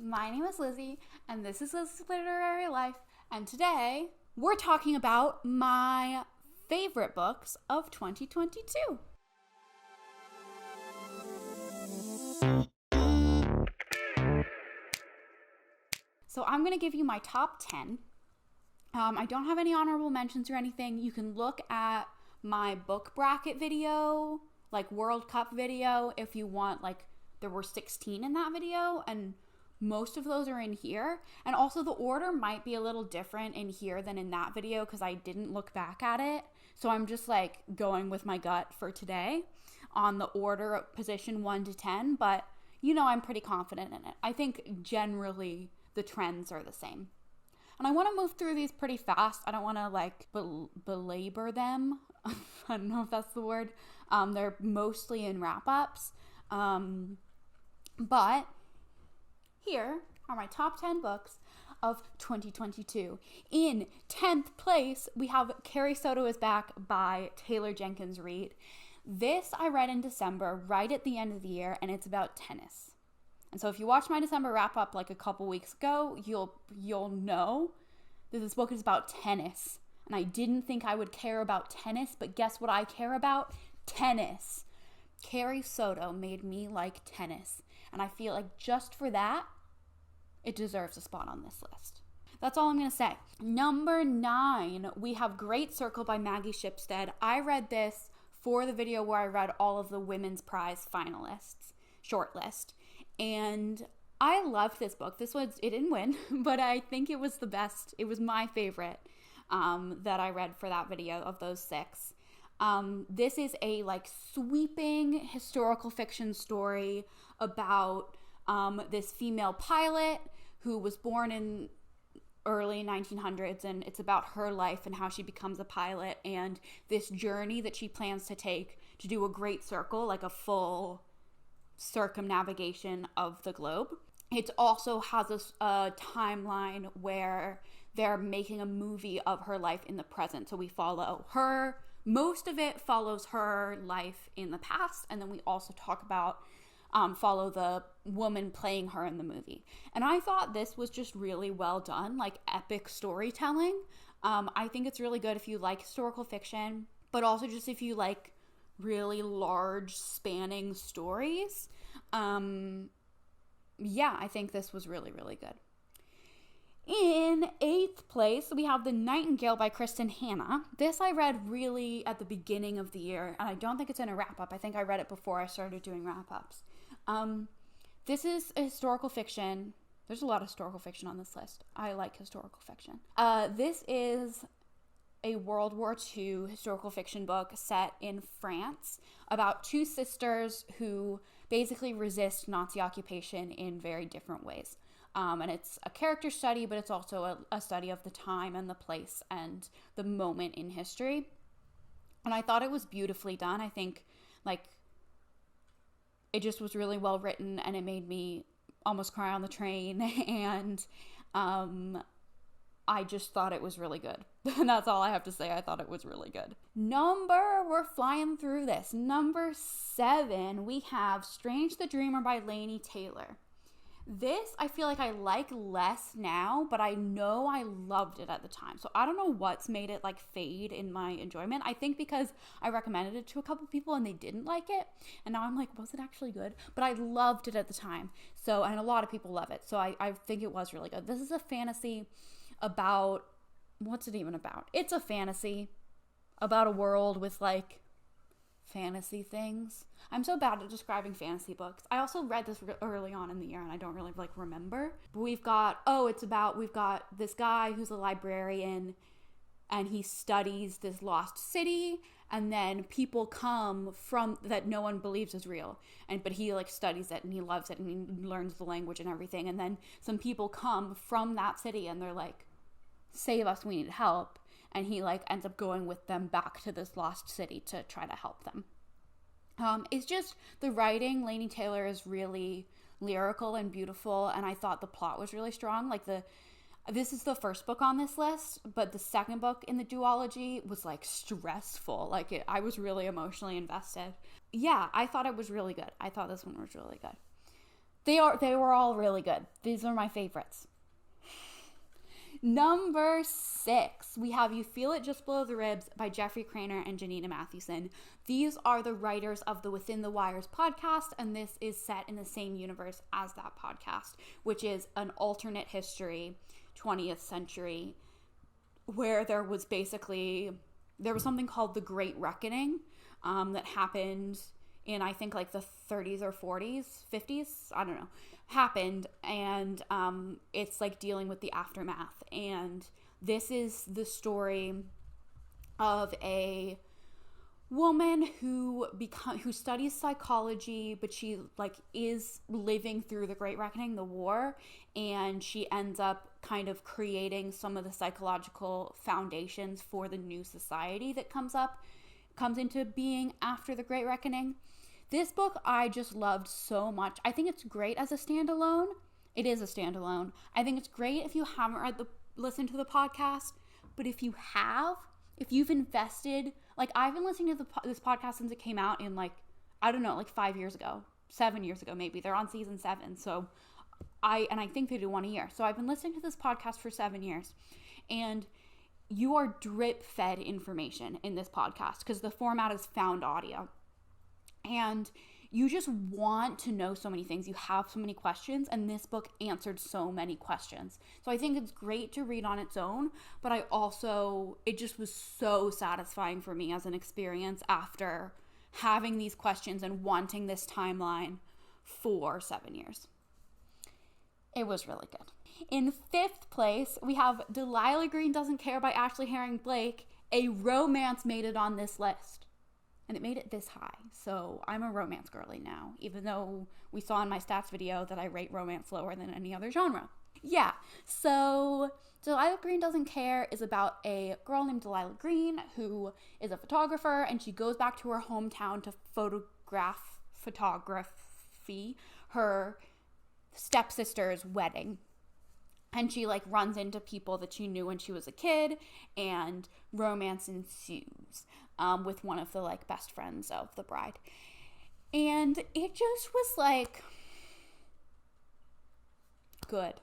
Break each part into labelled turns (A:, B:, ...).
A: My name is Lizzie, and this is Lizzie's Literary Life, and today we're talking about my favorite books of 2022. So I'm going to give you my top 10. I don't have any honorable mentions or anything. You can look at my book bracket video, like World Cup video, if you want. Like, there were 16 in that video, and most of those are in here. And also the order might be a little different in here than in that video because I didn't look back at it. So I'm just like going with my gut for today on the order of position 1 to 10, but you know I'm pretty confident in it. I think generally the trends are the same. And I want to move through these pretty fast. I don't want to like belabor them. I don't know if that's the word. They're mostly in wrap-ups. But here are my top 10 books of 2022. In 10th place, we have Carrie, Soto is Back by Taylor Jenkins Reid. This I read in December, right at the end of the year, and it's about tennis. And so if you watched my December wrap-up like a couple weeks ago, you'll know that this book is about tennis. And I didn't think I would care about tennis, but guess what I care about? Tennis. Carrie Soto made me like tennis. And I feel like just for that, it deserves a spot on this list. That's all I'm going to say. Number 9, we have Great Circle by Maggie Shipstead. I read this for the video where I read all of the Women's Prize finalists, shortlist. And I loved this book. It didn't win, but I think it was the best. It was my favorite that I read for that video of those 6. This is a like sweeping historical fiction story about this female pilot who was born in early 1900s, and it's about her life and how she becomes a pilot and this journey that she plans to take to do a great circle, like a full circumnavigation of the globe. It also has a timeline where they're making a movie of her life in the present, so we follow her. Most of it follows her life in the past, and then we also talk about follow the woman playing her in the movie. And I thought this was just really well done, like epic storytelling. I think it's really good if you like historical fiction, but also just if you like really large spanning stories. Yeah, I think this was really, really good. In 8th place, we have The Nightingale by Kristen Hanna. This I read really at the beginning of the year, and I don't think it's in a wrap-up. I think I read it before I started doing wrap-ups. This is a historical fiction. There's a lot of historical fiction on this list. I like historical fiction. This is a World War II historical fiction book set in France about 2 sisters who basically resist Nazi occupation in very different ways. And it's a character study, but it's also a study of the time and the place and the moment in history. And I thought it was beautifully done. I think, like, it just was really well written, and it made me almost cry on the train. And I just thought it was really good. And that's all I have to say. I thought it was really good. We're flying through this. Number 7, we have Strange the Dreamer by Laini Taylor. This, I feel like I like less now, but I know I loved it at the time. So I don't know what's made it like fade in my enjoyment. I think because I recommended it to a couple people and they didn't like it. And now I'm like, was it actually good? But I loved it at the time. So, and a lot of people love it. So I think it was really good. This is a fantasy about, what's it even about? It's a fantasy about a world with like fantasy things. I'm so bad at describing fantasy books. I also read this early on in the year and I don't really like remember. But we've got this guy who's a librarian and he studies this lost city, and then people come from that no one believes is real, but he like studies it and he loves it and he learns the language and everything, and then some people come from that city and they're like, save us, we need help. And he like ends up going with them back to this lost city to try to help them. It's just the writing. Laini Taylor is really lyrical and beautiful, and I thought the plot was really strong. Like this is the first book on this list, but the second book in the duology was like stressful. I was really emotionally invested. Yeah, I thought it was really good. I thought this one was really good. They were all really good. These are my favorites. Number 6, we have You Feel It Just Below the Ribs by Jeffrey Cranor and Janina Mathewson. These are the writers of the Within the Wires podcast, and this is set in the same universe as that podcast, which is an alternate history, 20th century, where there was something called the Great Reckoning that happened in, I think, like the 30s or 40s, 50s, I don't know, happened, and it's like dealing with the aftermath. And this is the story of a woman who studies psychology, but she like is living through the Great Reckoning, the war, and she ends up kind of creating some of the psychological foundations for the new society that comes into being after the Great Reckoning. This book I just loved so much. I think it's great as a standalone. It is a standalone. I think it's great if you haven't listened to the podcast, but if you've invested, like I've been listening to this podcast since it came out in like 5 years ago, 7 years ago maybe. They're on season 7, so I think they do one a year. So I've been listening to this podcast for 7 years, and you are drip fed information in this podcast because the format is found audio. And you just want to know so many things. You have so many questions, and this book answered so many questions. So I think it's great to read on its own, but it just was so satisfying for me as an experience after having these questions and wanting this timeline for 7 years. It was really good. In 5th place, we have Delilah Green Doesn't Care by Ashley Herring Blake. A romance made it on this list. And it made it this high. So I'm a romance girly now, even though we saw in my stats video that I rate romance lower than any other genre. Yeah, so Delilah Green Doesn't Care is about a girl named Delilah Green who is a photographer, and she goes back to her hometown to photography her stepsister's wedding. And she like runs into people that she knew when she was a kid, and romance ensues with one of the like best friends of the bride. And it just was like good.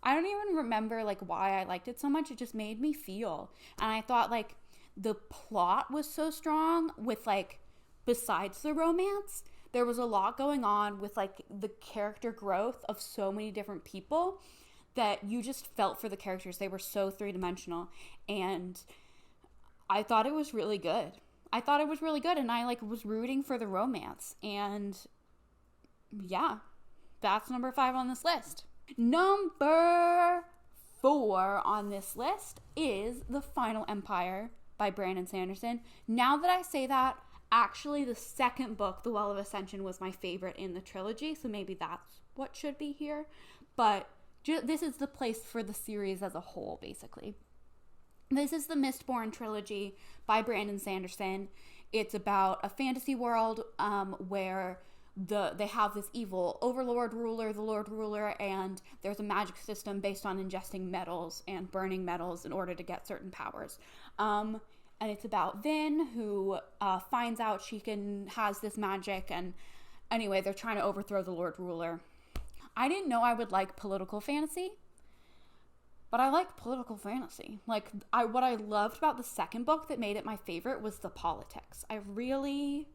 A: I don't even remember like why I liked it so much. It just made me feel. And I thought like the plot was so strong with like, besides the romance, there was a lot going on with like the character growth of so many different people that you just felt for the characters. They were so three-dimensional, and I thought it was really good. And I like was rooting for the romance. And yeah, that's number 5 on this list. Number 4 on this list is The Final Empire by Brandon Sanderson. Now that I say that, actually the second book, The Well of Ascension, was my favorite in the trilogy, so maybe that's what should be here. But this is the place for the series as a whole, basically. This is the Mistborn trilogy by Brandon Sanderson. It's about a fantasy world where they have this evil overlord ruler, the Lord Ruler, and there's a magic system based on ingesting metals and burning metals in order to get certain powers. And it's about Vin, who finds out she has this magic, and anyway, they're trying to overthrow the Lord Ruler. I didn't know I would like political fantasy, but I like political fantasy. Like, what I loved about the second book that made it my favorite was the politics. I really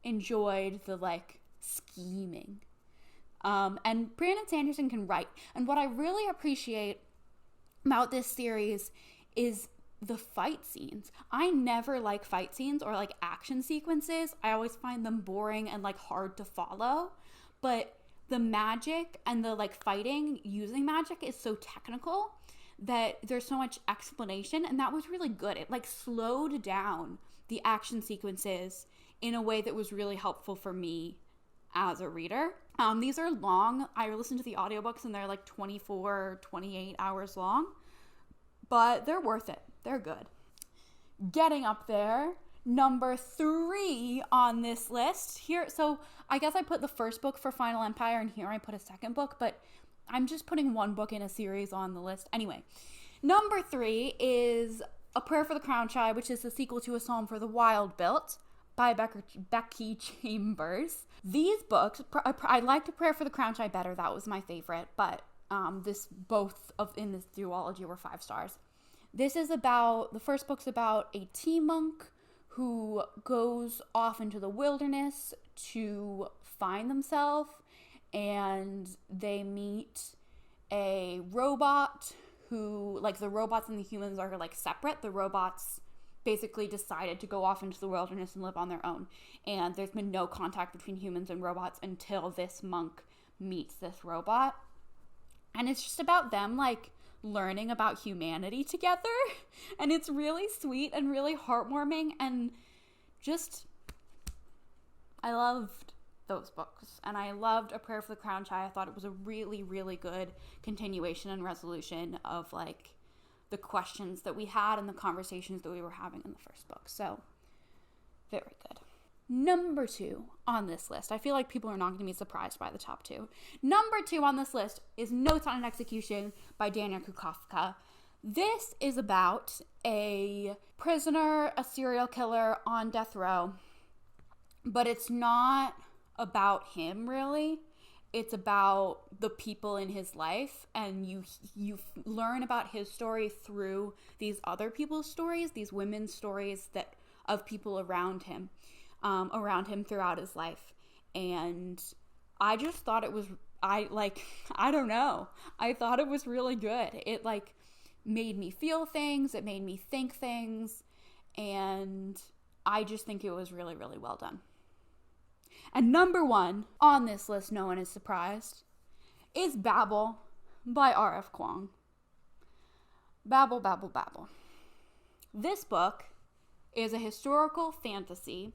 A: enjoyed the, like, scheming. And Brandon Sanderson can write. And what I really appreciate about this series is the fight scenes. I never like fight scenes or, like, action sequences. I always find them boring and, like, hard to follow. But the magic and the, like, fighting using magic is so technical that there's so much explanation, and that was really good. It like slowed down the action sequences in a way that was really helpful for me as a reader. These are long. I listened to the audiobooks and they're like 24, 28 hours long, but they're worth it. They're good. Getting up there, number 3 on this list here. So I guess I put the first book for Final Empire, and here I put a second book, but I'm just putting one book in a series on the list. Anyway, number 3 is A Prayer for the Crown Child, which is the sequel to A Psalm for the Wild Built Becky Chambers. These books, I liked A Prayer for the Crown Shy better. That was my favorite, but in this duology were 5 stars. The first book's about a tea monk who goes off into the wilderness to find themselves, and they meet a robot who, like, the robots and the humans are, like, separate. The robots basically decided to go off into the wilderness and live on their own, and there's been no contact between humans and robots until this monk meets this robot. And it's just about them, like, learning about humanity together, and it's really sweet and really heartwarming, and just, I loved those books, and I loved A Prayer for the Crown Shy. I thought it was a really, really good continuation and resolution of, like, the questions that we had and the conversations that we were having in the first book. So, very good. Number 2 on this list. I feel like people are not going to be surprised by the top 2. Number 2 on this list is Notes on an Execution by Daniel Kafka. This is about a prisoner, a serial killer on death row, but it's not about him really. It's about the people in his life, and you learn about his story through these other people's stories, these women's stories of people around him throughout his life. And I just thought it was, I thought it was really good. It, like, made me feel things, it made me think things, and I just think it was really, really well done. And number 1 on this list, no one is surprised, is Babel by R.F. Kuang. Babel, Babel, Babel. This book is a historical fantasy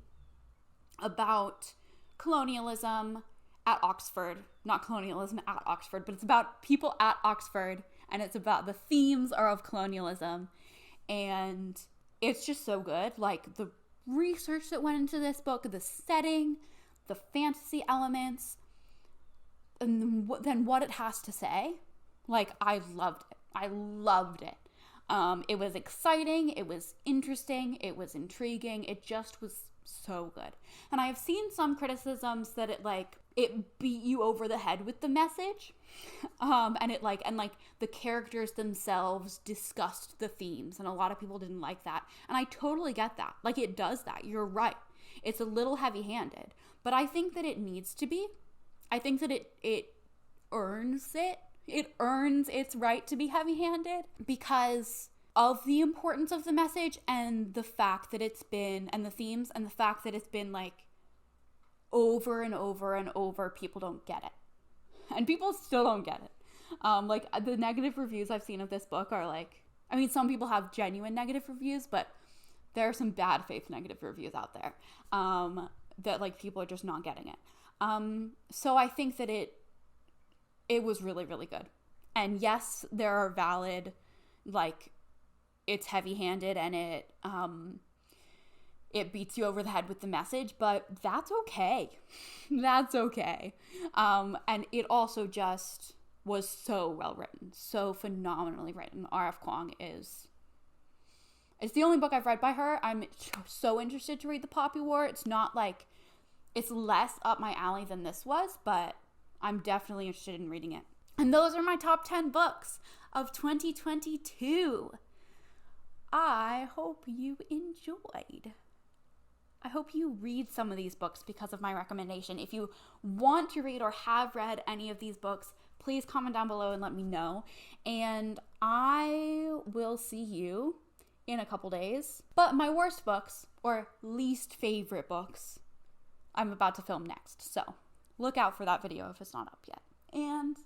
A: about colonialism at Oxford. Not colonialism at Oxford, but it's about people at Oxford, and it's about the themes are of colonialism, and it's just so good. Like, the research that went into this book, the setting, the fantasy elements, and then what it has to say. Like, I loved it. It was exciting, it was interesting, it was intriguing, it just was so good. And I've seen some criticisms that it beat you over the head with the message, and the characters themselves discussed the themes, and a lot of people didn't like that, and I totally get that. Like, it does that, you're right. It's a little heavy-handed, but I think that it needs to be. I think that it earns it. It earns its right to be heavy-handed because of the importance of the message and the fact that it's been, and the themes, and the fact that it's been, like, over and over and over, people don't get it. And people still don't get it. The negative reviews I've seen of this book are, like, I mean, some people have genuine negative reviews, but there are some bad faith negative reviews out there that, like, people are just not getting it. So I think that it was really, really good. And yes, there are valid, like, it's heavy-handed and it beats you over the head with the message, but that's okay. That's okay. And it also just was so well written, so phenomenally written. R.F. Kuang it's the only book I've read by her. I'm so interested to read The Poppy War. It's not like, it's less up my alley than this was, but I'm definitely interested in reading it. And those are my top 10 books of 2022. I hope you enjoyed. I hope you read some of these books because of my recommendation. If you want to read or have read any of these books, please comment down below and let me know. And I will see you in a couple days. But my worst books, or least favorite books, I'm about to film next. So look out for that video if it's not up yet. And